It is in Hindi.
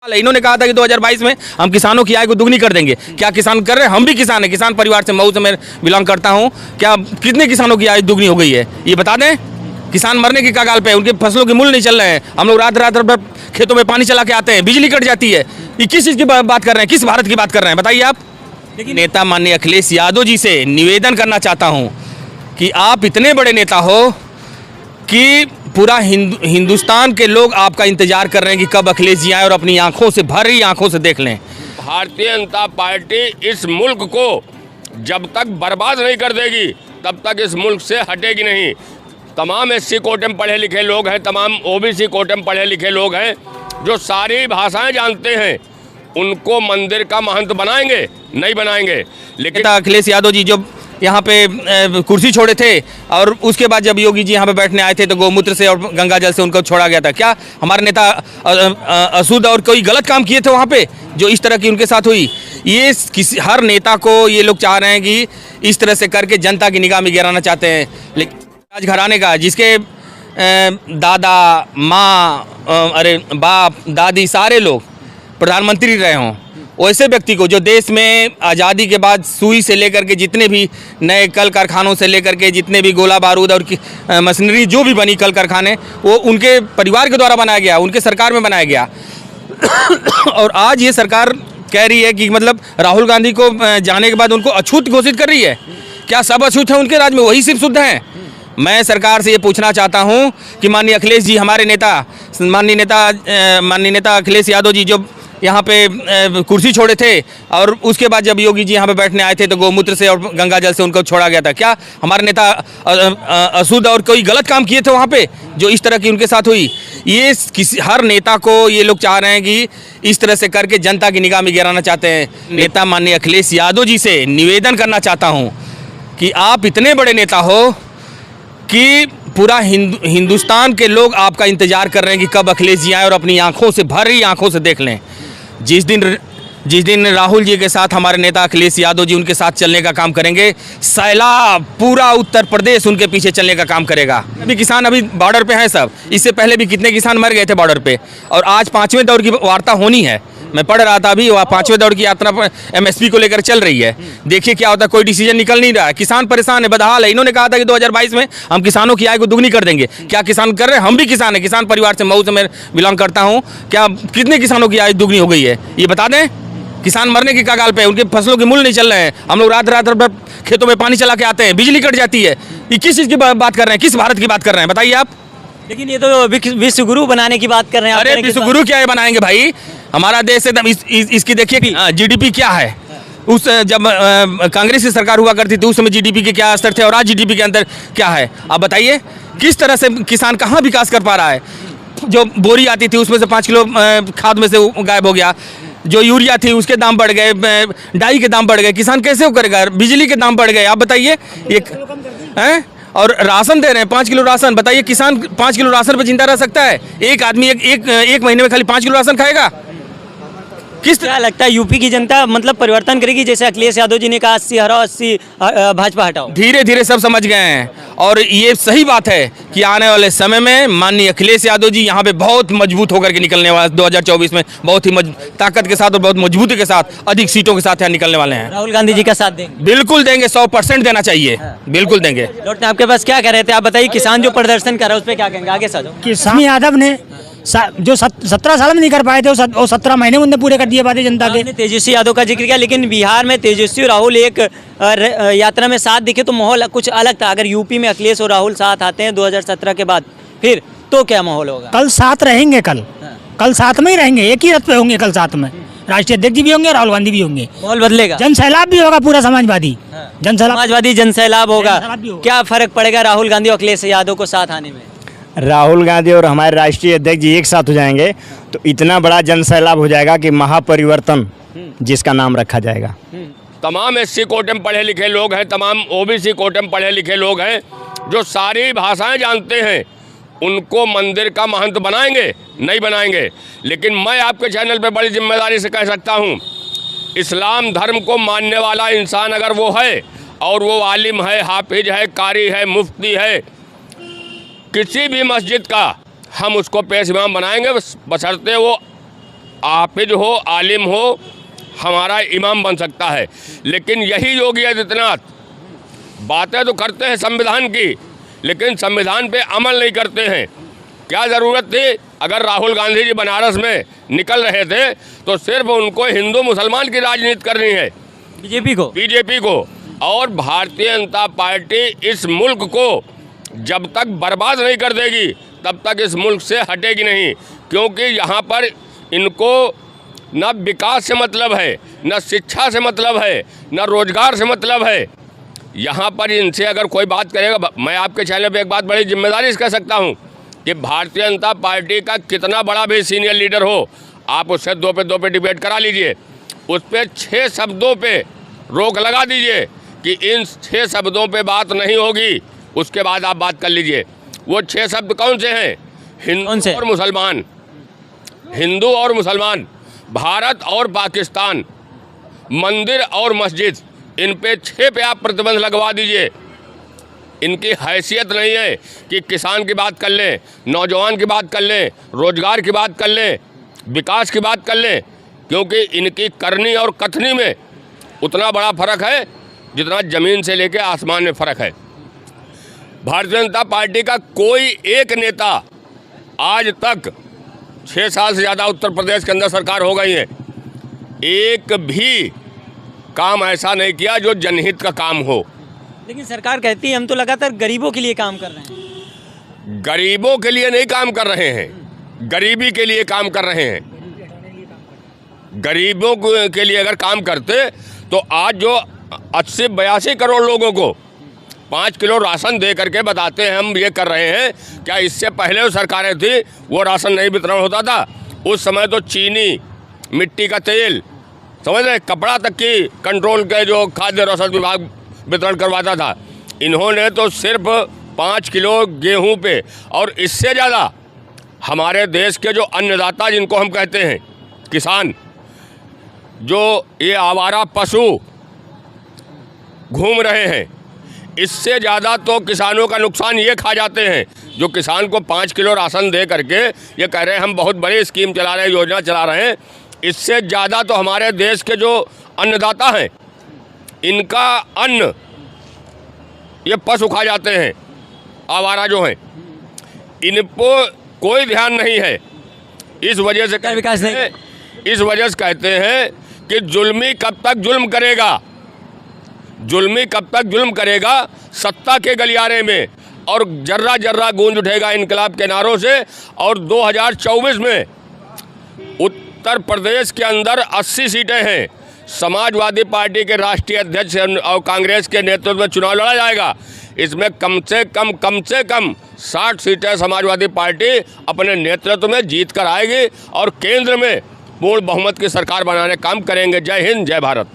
इन्होंने कहा था कि 2022 में हम किसानों की आय को दुगनी कर देंगे। क्या किसान कर रहे हैं? हम भी किसान हैं, किसान परिवार से मऊ से मैं बिलोंग करता हूं। क्या कितने किसानों की आय दुगनी हो गई है ये बता दें। किसान मरने की कगार पे, उनके फसलों के मूल्य नहीं चल रहे हैं। हम लोग रात रात भर खेतों में पानी चला के आते हैं, बिजली कट जाती है। ये किस चीज़ की बात कर रहे हैं? किस भारत की बात कर रहे हैं बताइए आप। लेकिन नेता माननीय अखिलेश यादव जी से निवेदन करना चाहता हूँ कि आप इतने बड़े नेता हो कि पूरा हिंदुस्तान के लोग आपका इंतजार कर रहे हैं कि कब अखिलेश जी आए और अपनी आंखों से भरी आंखों से देख लें। भारतीय जनता पार्टी इस मुल्क को जब तक बर्बाद नहीं कर देगी तब तक इस मुल्क से हटेगी नहीं। तमाम एससी कोटे में पढ़े लिखे लोग हैं, तमाम ओबीसी कोटे में पढ़े लिखे लोग हैं जो सारी भाषाएं जानते हैं। उनको मंदिर का महंत बनाएंगे? नहीं बनाएंगे। लेकिन अखिलेश यादव जी जो यहाँ पे कुर्सी छोड़े थे और उसके बाद जब योगी जी यहाँ पे बैठने आए थे तो गोमूत्र से और गंगा जल से उनको छोड़ा गया था। क्या हमारे नेता अशुद्ध और कोई गलत काम किए थे वहाँ पे जो इस तरह की उनके साथ हुई? ये किसी हर नेता को ये लोग चाह रहे हैं कि इस तरह से करके जनता की निगाह में गिराना चाहते हैं। लेकिन राजघराने का जिसके दादा माँ अरे बाप दादी सारे लोग प्रधानमंत्री रहे हों, वैसे व्यक्ति को जो देश में आज़ादी के बाद सुई से लेकर के जितने भी नए कल कारखानों से लेकर के जितने भी गोला बारूद और मशीनरी जो भी बनी कल कारखाने, वो उनके परिवार के द्वारा बनाया गया, उनके सरकार में बनाया गया। और आज ये सरकार कह रही है कि मतलब राहुल गांधी को जाने के बाद उनको अछूत घोषित कर रही है। क्या सब अछूत हैं उनके राज में? वही सिर्फ शुद्ध हैं? मैं सरकार से ये पूछना चाहता हूँ कि माननीय अखिलेश जी, हमारे नेता माननीय नेता अखिलेश यादव जी जो यहाँ पे कुर्सी छोड़े थे और उसके बाद जब योगी जी यहाँ पे बैठने आए थे तो गोमूत्र से और गंगा जल से उनको छोड़ा गया था। क्या हमारे नेता अशुद्ध और कोई गलत काम किए थे वहाँ पे जो इस तरह की उनके साथ हुई? ये किसी हर नेता को ये लोग चाह रहे हैं कि इस तरह से करके जनता की निगाह में गिराना चाहते हैं। नेता माननीय अखिलेश यादव जी से निवेदन करना चाहता हूँ कि आप इतने बड़े नेता हो कि पूरा हिंदुस्तान के लोग आपका इंतजार कर रहे हैं कि कब अखिलेश जी आए और अपनी आंखों से भरी आंखों से देख लें। जिस दिन राहुल जी के साथ हमारे नेता अखिलेश यादव जी उनके साथ चलने का काम करेंगे, सैलाब पूरा उत्तर प्रदेश उनके पीछे चलने का काम करेगा। अभी किसान अभी बॉर्डर पे हैं सब, इससे पहले भी कितने किसान मर गए थे बॉर्डर पे। और आज 5वें दौर की वार्ता होनी है। मैं पढ़ रहा था अभी, 5वें दौर की यात्रा पर एमएसपी को लेकर चल रही है। देखिए क्या होता है, कोई डिसीजन निकल नहीं रहा है। किसान परेशान है, बदहाल है। इन्होंने कहा था कि 2022 में हम किसानों की आय को दुगनी कर देंगे। क्या किसान कर रहे हैं? हम भी किसान हैं, किसान परिवार से मऊ से मैं बिलोंग करता हूँ। क्या कितने किसानों की आय दुगनी हो गई है ये बता दें। किसान मरने की कगार पे, उनके फसलों के मूल्य नहीं चल रहे हैं। हम लोग रात रात भर खेतों में पानी चला के आते हैं, बिजली कट जाती है। ये किस चीज़ की बात कर रहे हैं? किस भारत की बात कर रहे हैं बताइए आप। लेकिन ये तो विश्व गुरु बनाने की बात कर रहे हैं। अरे विश्व गुरु क्या है बनाएंगे भाई? हमारा देश एकदम इसकी देखिए जीडीपी क्या है। उस जब कांग्रेस की सरकार हुआ करती थी उस समय जीडीपी के क्या स्तर थे और आज जीडीपी के अंदर क्या है आप बताइए। किस तरह से किसान कहाँ विकास कर पा रहा है? जो बोरी आती थी उसमें से 5 किलो खाद में से गायब हो गया। जो यूरिया थी उसके दाम बढ़ गए, डाई के दाम बढ़ गए। किसान कैसे वो करेगा? बिजली के दाम बढ़ गए। आप बताइए हैं? और राशन दे रहे हैं 5 किलो राशन। बताइए किसान 5 किलो राशन पर जिंदा रह सकता है? एक आदमी एक महीने में खाली 5 किलो राशन खाएगा? क्या लगता है यूपी की जनता मतलब परिवर्तन करेगी? जैसे अखिलेश यादव जी ने कहा 80 हटाओ 80 भाजपा हटाओ। धीरे धीरे सब समझ गए हैं और ये सही बात है कि आने वाले समय में माननीय अखिलेश यादव जी यहाँ पे बहुत मजबूत होकर के निकलने वाले 2024 में बहुत ही ताकत के साथ और बहुत मजबूती के साथ अधिक सीटों के साथ यहाँ निकलने वाले हैं। राहुल गांधी जी का साथ देंगे? बिल्कुल देंगे, 100% देना चाहिए। बिल्कुल देंगे। लौटने आपके पास क्या कह रहे थे आप बताइए। किसान जो प्रदर्शन कर रहा है उस पर क्या कहेंगे? आगे साझो। किसान यादव ने जो 17 साल में नहीं कर पाए थे वो 17 महीने में उन्होंने पूरे कर दिए भारतीय जनता के। तेजस्वी यादव का जिक्र किया, लेकिन बिहार में तेजस्वी और राहुल एक यात्रा में साथ दिखे तो माहौल कुछ अलग था। अगर यूपी में अखिलेश और राहुल साथ आते हैं 2017 के बाद फिर तो क्या माहौल होगा? कल साथ रहेंगे, कल साथ में ही रहेंगे, एक ही रथ पे होंगे कल साथ में। राष्ट्रीय अध्यक्ष जी भी होंगे, राहुल गांधी भी होंगे। माहौल बदलेगा, जन सैलाब भी होगा, पूरा समाजवादी जन सैलाब होगा। क्या फर्क पड़ेगा राहुल गांधी और अखिलेश यादव को साथ आने में? राहुल गांधी और हमारे राष्ट्रीय अध्यक्ष जी एक साथ हो जाएंगे तो इतना बड़ा जन सैलाब हो जाएगा कि महापरिवर्तन जिसका नाम रखा जाएगा। तमाम एससी कोटे में पढ़े लिखे लोग हैं, तमाम ओबीसी कोटे में पढ़े लिखे लोग हैं जो सारी भाषाएं जानते हैं। उनको मंदिर का महंत बनाएंगे? नहीं बनाएंगे। लेकिन मैं आपके चैनल पे बड़ी जिम्मेदारी से कह सकता हूँ, इस्लाम धर्म को मानने वाला इंसान अगर वो है और वो आलिम है, हाफिज है, कारी है, मुफ्ती है, किसी भी मस्जिद का हम उसको पेश इमाम बनाएंगे बशर्ते वो हाफिज हो, आलिम हो, हमारा इमाम बन सकता है। लेकिन यही योगी आदित्यनाथ बातें तो करते हैं संविधान की, लेकिन संविधान पे अमल नहीं करते हैं। क्या ज़रूरत थी? अगर राहुल गांधी जी बनारस में निकल रहे थे तो सिर्फ उनको हिंदू मुसलमान की राजनीति करनी है, बीजेपी को। और भारतीय जनता पार्टी इस मुल्क को जब तक बर्बाद नहीं कर देगी तब तक इस मुल्क से हटेगी नहीं, क्योंकि यहाँ पर इनको न विकास से मतलब है, न शिक्षा से मतलब है, न रोजगार से मतलब है। यहाँ पर इनसे अगर कोई बात करेगा, मैं आपके चैनल पे एक बात बड़ी जिम्मेदारी से कह सकता हूँ कि भारतीय जनता पार्टी का कितना बड़ा भी सीनियर लीडर हो, आप उससे दो पे डिबेट करा लीजिए, उस पर 6 शब्दों पे रोक लगा दीजिए कि इन 6 शब्दों पे बात नहीं होगी, उसके बाद आप बात कर लीजिए। वो 6 शब्द कौन से हैं? हिंदू और मुसलमान, हिंदू और मुसलमान, भारत और पाकिस्तान, मंदिर और मस्जिद, इन पे 6 पे आप प्रतिबंध लगवा दीजिए। इनकी हैसियत नहीं है कि किसान की बात कर लें, नौजवान की बात कर लें, रोजगार की बात कर लें, विकास की बात कर लें, क्योंकि इनकी करनी और कथनी में उतना बड़ा फ़र्क है जितना ज़मीन से लेकर आसमान में फ़र्क है। भारतीय जनता पार्टी का कोई एक नेता आज तक 6 साल से ज़्यादा उत्तर प्रदेश के अंदर सरकार हो गई है, एक भी काम ऐसा नहीं किया जो जनहित का काम हो। लेकिन सरकार कहती है हम तो लगातार गरीबों के लिए काम कर रहे हैं। गरीबों के लिए नहीं काम कर रहे हैं, गरीबी के लिए काम कर रहे हैं। गरीबों के लिए अगर काम करते तो आज जो 80-82 करोड़ लोगों को 5 किलो राशन दे करके बताते हैं हम ये कर रहे हैं, क्या इससे पहले जो सरकारें थी वो राशन नहीं वितरण होता था? उस समय तो चीनी, मिट्टी का तेल, समझ रहे, कपड़ा तक की कंट्रोल के जो खाद्य रसद विभाग वितरण करवाता था। इन्होंने तो सिर्फ 5 किलो गेहूं पे, और इससे ज़्यादा हमारे देश के जो अन्नदाता जिनको हम कहते हैं, किसान, जो ये आवारा पशु घूम रहे हैं, इससे ज़्यादा तो किसानों का नुकसान ये खा जाते हैं जो किसान को 5 किलो राशन दे करके ये कह रहे हैं हम बहुत बड़ी स्कीम चला रहे हैं, योजना चला रहे हैं। इससे ज़्यादा तो हमारे देश के जो अन्नदाता हैं, इनका अन्न ये पशु खा जाते हैं, आवारा जो हैं, इन पर कोई ध्यान नहीं है। इस वजह से कहते हैं कि जुल्मी कब तक जुल्म करेगा, जुल्मी कब तक जुल्म करेगा सत्ता के गलियारे में, और जर्रा जर्रा गूंज उठेगा इनकलाब के नारों से। और 2024 में उत्तर प्रदेश के अंदर 80 सीटें हैं। समाजवादी पार्टी के राष्ट्रीय अध्यक्ष और कांग्रेस के नेतृत्व में चुनाव लड़ा जाएगा। इसमें कम से कम 60 सीटें समाजवादी पार्टी अपने नेतृत्व में जीत कर आएगी और केंद्र में पूर्ण बहुमत की सरकार बनाने का काम करेंगे। जय हिंद, जय भारत।